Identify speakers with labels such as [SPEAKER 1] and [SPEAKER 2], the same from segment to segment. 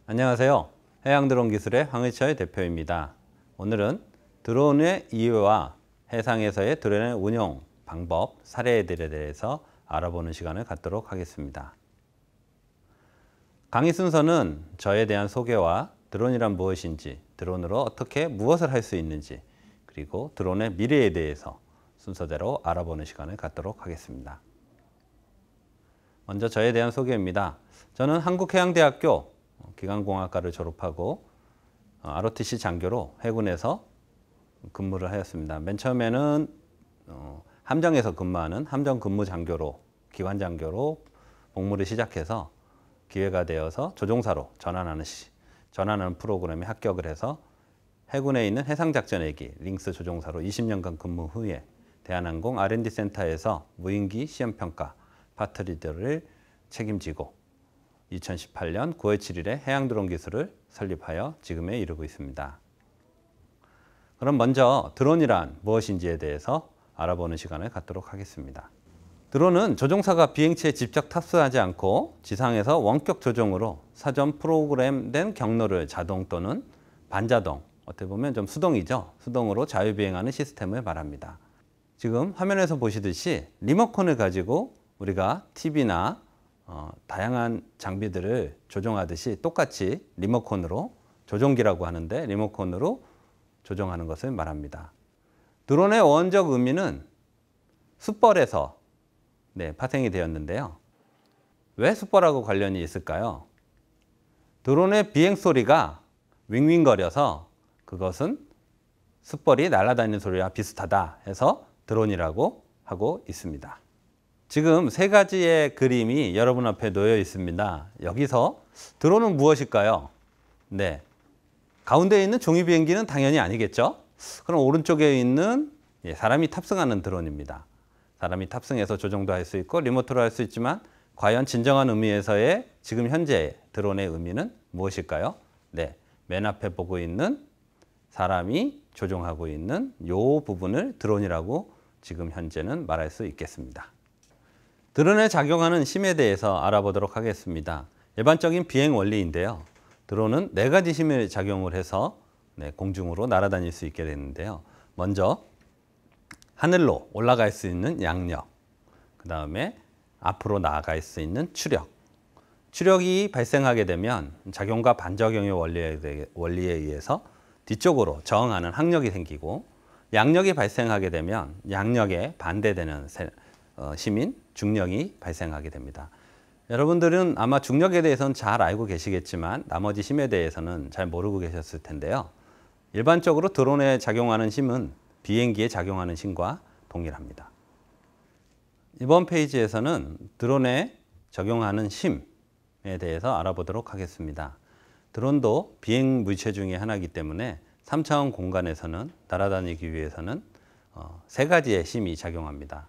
[SPEAKER 1] 안녕하세요. 해양드론기술의 황의철 대표입니다. 오늘은 드론의 이해와 해상에서의 드론의 운용 방법, 사례들에 대해서 알아보는 시간을 갖도록 하겠습니다. 강의 순서는 저에 대한 소개와 드론이란 무엇인지, 드론으로 어떻게 무엇을 할 수 있는지, 그리고 드론의 미래에 대해서 순서대로 알아보는 시간을 갖도록 하겠습니다. 먼저 저에 대한 소개입니다. 저는 한국해양대학교 기관공학과를 졸업하고 ROTC 장교로 해군에서 근무를 하였습니다. 맨 처음에는 함정에서 근무하는 함정 근무 장교로, 기관 장교로 복무를 시작해서 기회가 되어서 조종사로 전환하는 프로그램에 합격을 해서 해군에 있는 해상작전회기 링스 조종사로 20년간 근무 후에 대한항공 R&D 센터에서 무인기 시험평가 파트 리더를 책임지고 2018년 9월 7일에 해양드론 기술을 설립하여 지금에 이르고 있습니다. 그럼 먼저 드론이란 무엇인지에 대해서 알아보는 시간을 갖도록 하겠습니다. 드론은 조종사가 비행체에 직접 탑승하지 않고 지상에서 원격 조종으로 사전 프로그램된 경로를 자동 또는 반자동, 어떻게 보면 좀 수동이죠. 수동으로 자유비행하는 시스템을 말합니다. 지금 화면에서 보시듯이 리모컨을 가지고 우리가 TV나 다양한 장비들을 조종하듯이 똑같이 리모컨으로, 조종기라고 하는데 리모컨으로 조종하는 것을 말합니다. 드론의 원적 의미는 숯벌에서 파생이 되었는데요. 왜 숯벌하고 관련이 있을까요? 드론의 비행 소리가 윙윙거려서 그것은 숯벌이 날아다니는 소리와 비슷하다 해서 드론이라고 하고 있습니다. 지금 세 가지의 그림이 여러분 앞에 놓여 있습니다. 여기서 드론은 무엇일까요? 가운데 있는 종이 비행기는 당연히 아니겠죠? 그럼 오른쪽에 있는 사람이 탑승하는 드론입니다. 사람이 탑승해서 조종도 할 수 있고 리모트로 할 수 있지만 과연 진정한 의미에서의 지금 현재 드론의 의미는 무엇일까요? 맨 앞에 보고 있는 사람이 조종하고 있는 이 부분을 드론이라고 지금 현재는 말할 수 있겠습니다. 드론에 작용하는 힘에 대해서 알아보도록 하겠습니다. 일반적인 비행 원리인데요. 드론은 4가지 힘을 작용을 해서 공중으로 날아다닐 수 있게 되는데요. 먼저 하늘로 올라갈 수 있는 양력, 그 다음에 앞으로 나아갈 수 있는 추력. 추력이 발생하게 되면 작용과 반작용의 원리에 의해서 뒤쪽으로 저항하는 항력이 생기고, 양력이 발생하게 되면 양력에 반대되는 힘인 중력이 발생하게 됩니다. 여러분들은 아마 중력에 대해서는 잘 알고 계시겠지만 나머지 힘에 대해서는 잘 모르고 계셨을 텐데요. 일반적으로 드론에 작용하는 힘은 비행기에 작용하는 힘과 동일합니다. 이번 페이지에서는 드론에 적용하는 힘에 대해서 알아보도록 하겠습니다. 드론도 비행 물체 중에 하나이기 때문에 3차원 공간에서는 날아다니기 위해서는 3가지의 힘이 작용합니다.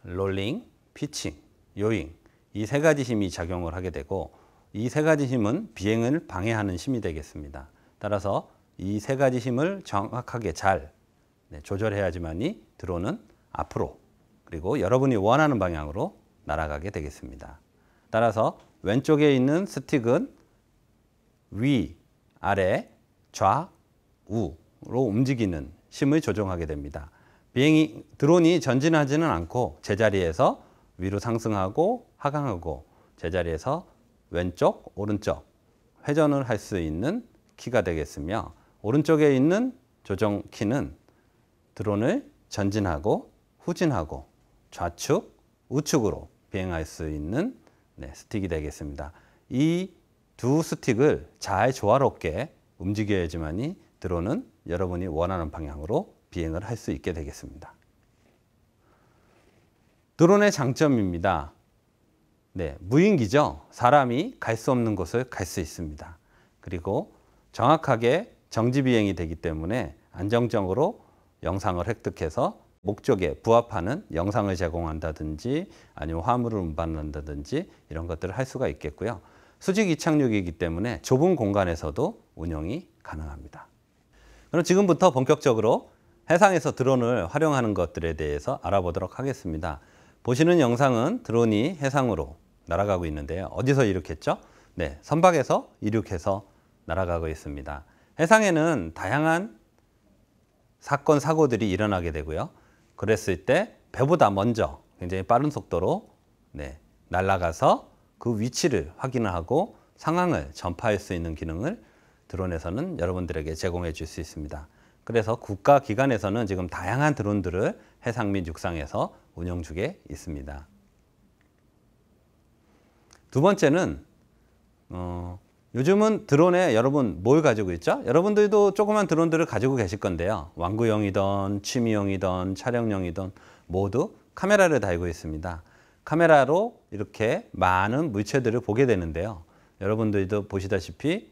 [SPEAKER 1] 롤링, 피칭, 요잉, 이 3가지 힘이 작용을 하게 되고, 이 3가지 힘은 비행을 방해하는 힘이 되겠습니다. 따라서 이 3가지 힘을 정확하게 잘 조절해야지만이 드론은 앞으로, 그리고 여러분이 원하는 방향으로 날아가게 되겠습니다. 따라서 왼쪽에 있는 스틱은 위, 아래, 좌, 우로 움직이는 힘을 조정하게 됩니다. 드론이 전진하지는 않고 제자리에서 위로 상승하고 하강하고 제자리에서 왼쪽, 오른쪽 회전을 할 수 있는 키가 되겠으며, 오른쪽에 있는 조정 키는 드론을 전진하고 후진하고 좌측, 우측으로 비행할 수 있는 스틱이 되겠습니다. 이 두 스틱을 잘 조화롭게 움직여야지만이 드론은 여러분이 원하는 방향으로 비행을 할 수 있게 되겠습니다. 드론의 장점입니다. 무인기죠. 사람이 갈 수 없는 곳을 갈 수 있습니다. 그리고 정확하게 정지 비행이 되기 때문에 안정적으로 영상을 획득해서 목적에 부합하는 영상을 제공한다든지 아니면 화물을 운반한다든지 이런 것들을 할 수가 있겠고요. 수직 이착륙이기 때문에 좁은 공간에서도 운영이 가능합니다. 그럼 지금부터 본격적으로 해상에서 드론을 활용하는 것들에 대해서 알아보도록 하겠습니다. 보시는 영상은 드론이 해상으로 날아가고 있는데요. 어디서 이륙했죠? 선박에서 이륙해서 날아가고 있습니다. 해상에는 다양한 사건, 사고들이 일어나게 되고요. 그랬을 때 배보다 먼저 굉장히 빠른 속도로 날아가서 그 위치를 확인하고 상황을 전파할 수 있는 기능을 드론에서는 여러분들에게 제공해 줄 수 있습니다. 그래서 국가기관에서는 지금 다양한 드론들을 해상 및 육상에서 운영 중에 있습니다. 두 번째는 요즘은 드론에 여러분 뭘 가지고 있죠? 여러분들도 조그만 드론들을 가지고 계실 건데요. 완구용이든 취미용이든 촬영용이든 모두 카메라를 달고 있습니다. 카메라로 이렇게 많은 물체들을 보게 되는데요. 여러분들도 보시다시피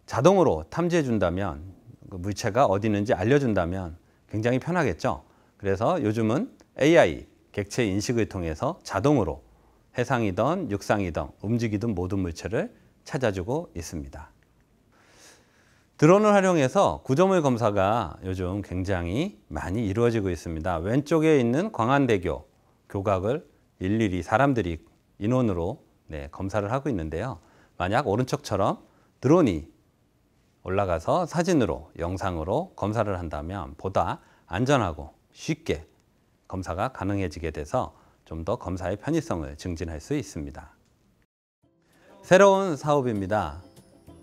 [SPEAKER 1] 자동으로 탐지해 준다면 그 물체가 어디 있는지 알려준다면 굉장히 편하겠죠. 그래서 요즘은 AI, 객체 인식을 통해서 자동으로 해상이든 육상이든 움직이든 모든 물체를 찾아주고 있습니다. 드론을 활용해서 구조물 검사가 요즘 굉장히 많이 이루어지고 있습니다. 왼쪽에 있는 광안대교 교각을 일일이 사람들이 인원으로 검사를 하고 있는데요. 만약 오른쪽처럼 드론이 올라가서 사진으로, 영상으로 검사를 한다면 보다 안전하고 쉽게 검사가 가능해지게 돼서 좀 더 검사의 편의성을 증진할 수 있습니다. 새로운 사업입니다.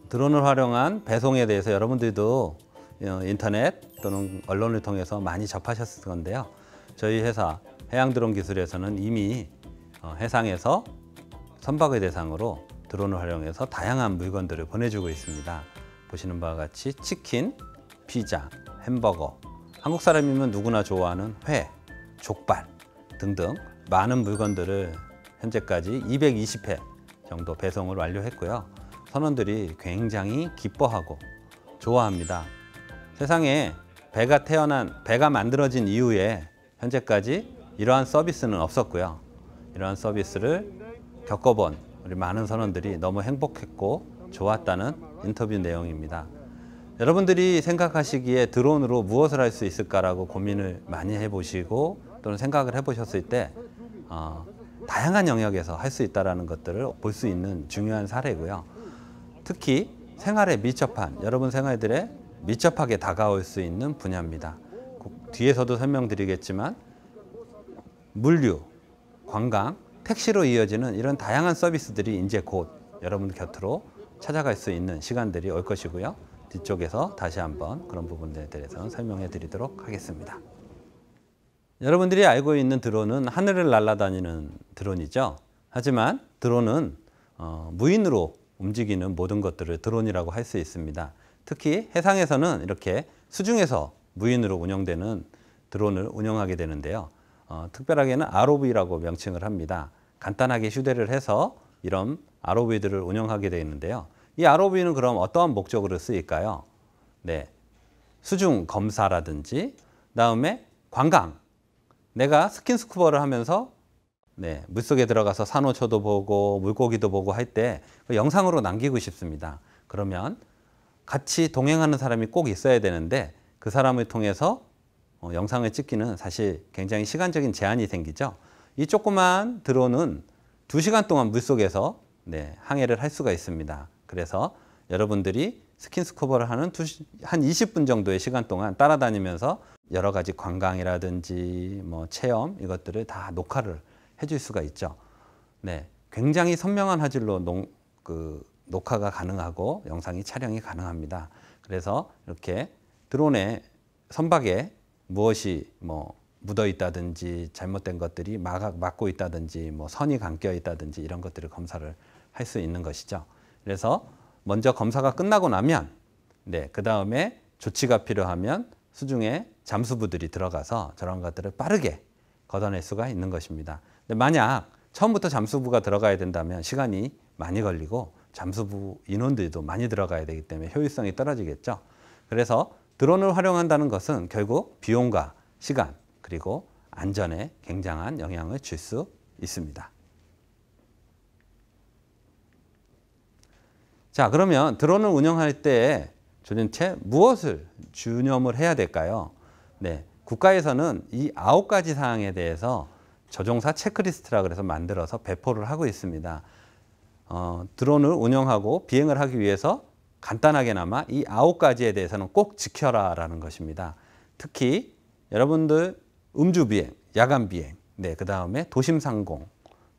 [SPEAKER 1] 드론을 활용한 배송에 대해서 여러분들도 인터넷 또는 언론을 통해서 많이 접하셨을 건데요. 저희 회사 해양드론기술에서는 이미 해상에서 선박을 대상으로 드론을 활용해서 다양한 물건들을 보내주고 있습니다. 보시는 바와 같이 치킨, 피자, 햄버거, 한국 사람이면 누구나 좋아하는 회, 족발 등등 많은 물건들을 현재까지 220회 정도 배송을 완료했고요. 선원들이 굉장히 기뻐하고 좋아합니다. 세상에 배가 만들어진 이후에 현재까지 이러한 서비스는 없었고요. 이러한 서비스를 겪어본 우리 많은 선원들이 너무 행복했고 좋았다는 인터뷰 내용입니다. 여러분들이 생각하시기에 드론으로 무엇을 할 수 있을까라고 고민을 많이 해보시고 또는 생각을 해보셨을 때 다양한 영역에서 할 수 있다는 것들을 볼 수 있는 중요한 사례고요. 특히 생활에 밀접한, 여러분 생활들에 밀접하게 다가올 수 있는 분야입니다. 뒤에서도 설명드리겠지만 물류, 관광, 택시로 이어지는 이런 다양한 서비스들이 이제 곧 여러분 곁으로 찾아갈 수 있는 시간들이 올 것이고요. 뒤쪽에서 다시 한번 그런 부분들에 대해서 설명해 드리도록 하겠습니다. 여러분들이 알고 있는 드론은 하늘을 날아다니는 드론이죠. 하지만 드론은 무인으로 움직이는 모든 것들을 드론이라고 할 수 있습니다. 특히 해상에서는 이렇게 수중에서 무인으로 운영되는 드론을 운영하게 되는데요. 특별하게는 ROV라고 명칭을 합니다. 간단하게 휴대를 해서 이런 ROV들을 운영하게 되어 있는데요. 이 ROV는 그럼 어떠한 목적으로 쓰일까요? 수중 검사라든지 그다음에 관광. 내가 스킨스쿠버를 하면서 물속에 들어가서 산호초도 보고 물고기도 보고 할 때 영상으로 남기고 싶습니다. 그러면 같이 동행하는 사람이 꼭 있어야 되는데 그 사람을 통해서 영상을 찍기는 사실 굉장히 시간적인 제한이 생기죠. 이 조그만 드론은 2시간 동안 물속에서 항해를 할 수가 있습니다. 그래서 여러분들이 스킨스쿠버를 하는 한 20분 정도의 시간 동안 따라다니면서 여러 가지 관광이라든지 체험 이것들을 다 녹화를 해줄 수가 있죠. 굉장히 선명한 화질로 녹화가 가능하고 영상이 촬영이 가능합니다. 그래서 이렇게 드론의 선박에 무엇이 묻어 있다든지 잘못된 것들이 막고 있다든지 선이 감겨 있다든지 이런 것들을 검사를 할 수 있는 것이죠. 그래서 먼저 검사가 끝나고 나면 그 다음에 조치가 필요하면 수중에 잠수부들이 들어가서 저런 것들을 빠르게 걷어낼 수가 있는 것입니다. 근데 만약 처음부터 잠수부가 들어가야 된다면 시간이 많이 걸리고 잠수부 인원들도 많이 들어가야 되기 때문에 효율성이 떨어지겠죠. 그래서 드론을 활용한다는 것은 결국 비용과 시간 그리고 안전에 굉장한 영향을 줄 수 있습니다. 자, 그러면 드론을 운영할 때 도대체 무엇을 주념을 해야 될까요? 국가에서는 이 9가지 사항에 대해서 조종사 체크리스트라 그래서 만들어서 배포를 하고 있습니다. 드론을 운영하고 비행을 하기 위해서 간단하게나마 이 9가지에 대해서는 꼭 지켜라라는 것입니다. 특히 여러분들 음주비행, 야간비행, 그 다음에 도심상공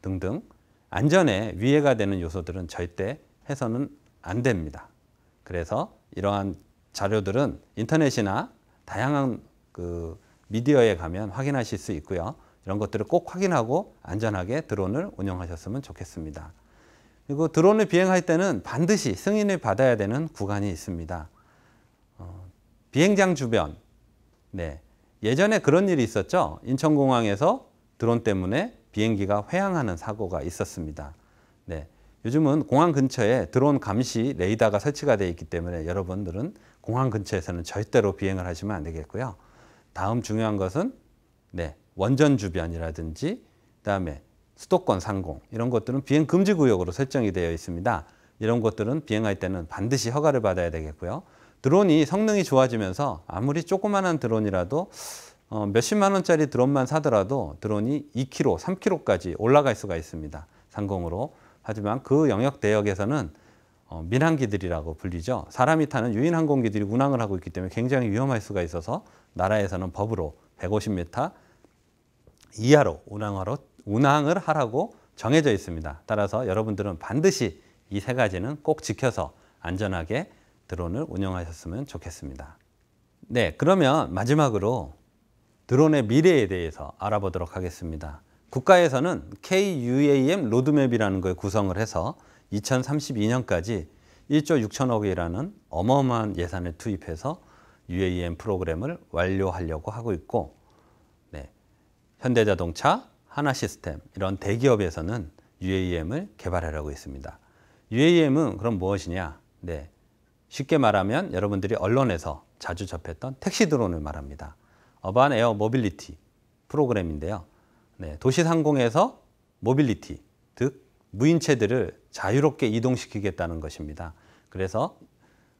[SPEAKER 1] 등등 안전에 위해가 되는 요소들은 절대 해서는 안 됩니다. 그래서 이러한 자료들은 인터넷이나 다양한 미디어에 가면 확인하실 수 있고요. 이런 것들을 꼭 확인하고 안전하게 드론을 운영하셨으면 좋겠습니다. 그리고 드론을 비행할 때는 반드시 승인을 받아야 되는 구간이 있습니다. 비행장 주변, 예전에 그런 일이 있었죠. 인천공항에서 드론 때문에 비행기가 회항하는 사고가 있었습니다. 요즘은 공항 근처에 드론 감시 레이더가 설치가 되어 있기 때문에 여러분들은 공항 근처에서는 절대로 비행을 하시면 안 되겠고요. 다음 중요한 것은 원전 주변이라든지 그다음에 수도권 상공 이런 것들은 비행 금지 구역으로 설정이 되어 있습니다. 이런 것들은 비행할 때는 반드시 허가를 받아야 되겠고요. 드론이 성능이 좋아지면서 아무리 조그만한 드론이라도 몇십만 원짜리 드론만 사더라도 드론이 2kg, 3kg까지 올라갈 수가 있습니다. 상공으로. 하지만 그 영역 대역에서는 민항기들이라고 불리죠. 사람이 타는 유인 항공기들이 운항을 하고 있기 때문에 굉장히 위험할 수가 있어서 나라에서는 법으로 150m 이하로 운항을 하라고 정해져 있습니다. 따라서 여러분들은 반드시 이 3가지는 꼭 지켜서 안전하게 드론을 운영하셨으면 좋겠습니다. 그러면 마지막으로 드론의 미래에 대해서 알아보도록 하겠습니다. 국가에서는 KUAM 로드맵이라는 걸 구성을 해서 2032년까지 1조 6천억이라는 어마어마한 예산을 투입해서 UAM 프로그램을 완료하려고 하고 있고, 현대자동차, 하나시스템 이런 대기업에서는 UAM을 개발하려고 있습니다. UAM은 그럼 무엇이냐? 쉽게 말하면 여러분들이 언론에서 자주 접했던 택시 드론을 말합니다. 어반 에어 모빌리티 프로그램인데요. 도시 상공에서 모빌리티, 즉 무인체들을 자유롭게 이동시키겠다는 것입니다. 그래서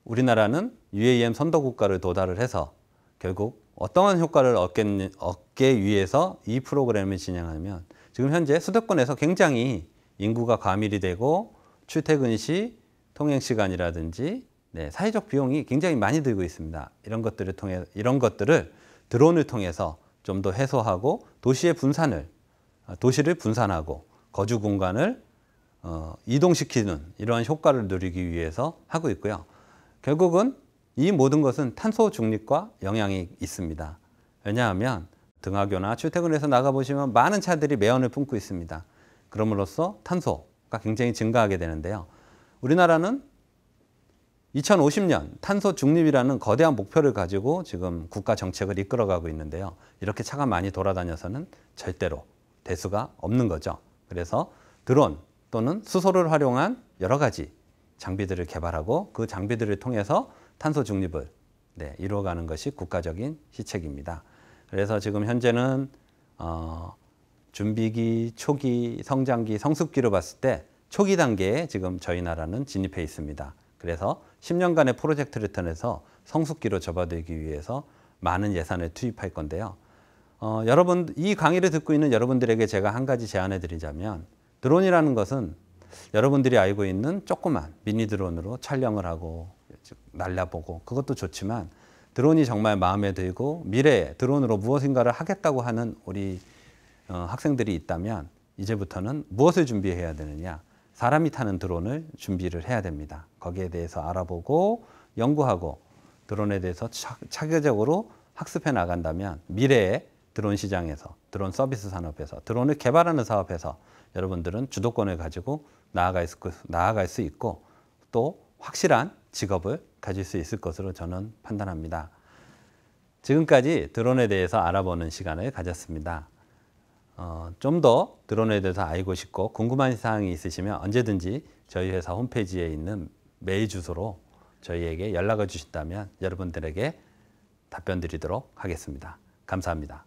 [SPEAKER 1] 우리나라는 UAM 선도국가를 도달을 해서 결국 어떠한 효과를 얻기 위해서 이 프로그램을 진행하면 지금 현재 수도권에서 굉장히 인구가 과밀이 되고 출퇴근 시 통행 시간이라든지 사회적 비용이 굉장히 많이 들고 있습니다. 이런 것들을 드론을 통해서 좀 더 해소하고 도시를 분산하고 거주 공간을 이동시키는 이러한 효과를 누리기 위해서 하고 있고요. 결국은 이 모든 것은 탄소 중립과 영향이 있습니다. 왜냐하면 등하교나 출퇴근해서 나가보시면 많은 차들이 매연을 품고 있습니다. 그럼으로써 탄소가 굉장히 증가하게 되는데요. 우리나라는 2050년 탄소 중립이라는 거대한 목표를 가지고 지금 국가 정책을 이끌어가고 있는데요. 이렇게 차가 많이 돌아다녀서는 절대로 될 수가 없는 거죠. 그래서 드론 또는 수소를 활용한 여러 가지 장비들을 개발하고 그 장비들을 통해서 탄소 중립을 이루어가는 것이 국가적인 시책입니다. 그래서 지금 현재는 준비기, 초기, 성장기, 성숙기로 봤을 때 초기 단계에 지금 저희 나라는 진입해 있습니다. 그래서 10년간의 프로젝트를 통해서 성숙기로 접어들기 위해서 많은 예산을 투입할 건데요. 여러분, 이 강의를 듣고 있는 여러분들에게 제가 한 가지 제안해 드리자면 드론이라는 것은 여러분들이 알고 있는 조그만 미니 드론으로 촬영을 하고 날려보고 그것도 좋지만 드론이 정말 마음에 들고 미래에 드론으로 무엇인가를 하겠다고 하는 우리 학생들이 있다면 이제부터는 무엇을 준비해야 되느냐? 사람이 타는 드론을 준비를 해야 됩니다. 거기에 대해서 알아보고 연구하고 드론에 대해서 차계적으로 학습해 나간다면 미래에 드론 시장에서, 드론 서비스 산업에서, 드론을 개발하는 사업에서 여러분들은 주도권을 가지고 나아갈 수 있고 또 확실한 직업을 가질 수 있을 것으로 저는 판단합니다. 지금까지 드론에 대해서 알아보는 시간을 가졌습니다. 좀 더 드론에 대해서 알고 싶고 궁금한 사항이 있으시면 언제든지 저희 회사 홈페이지에 있는 메일 주소로 저희에게 연락을 주신다면 여러분들에게 답변 드리도록 하겠습니다. 감사합니다.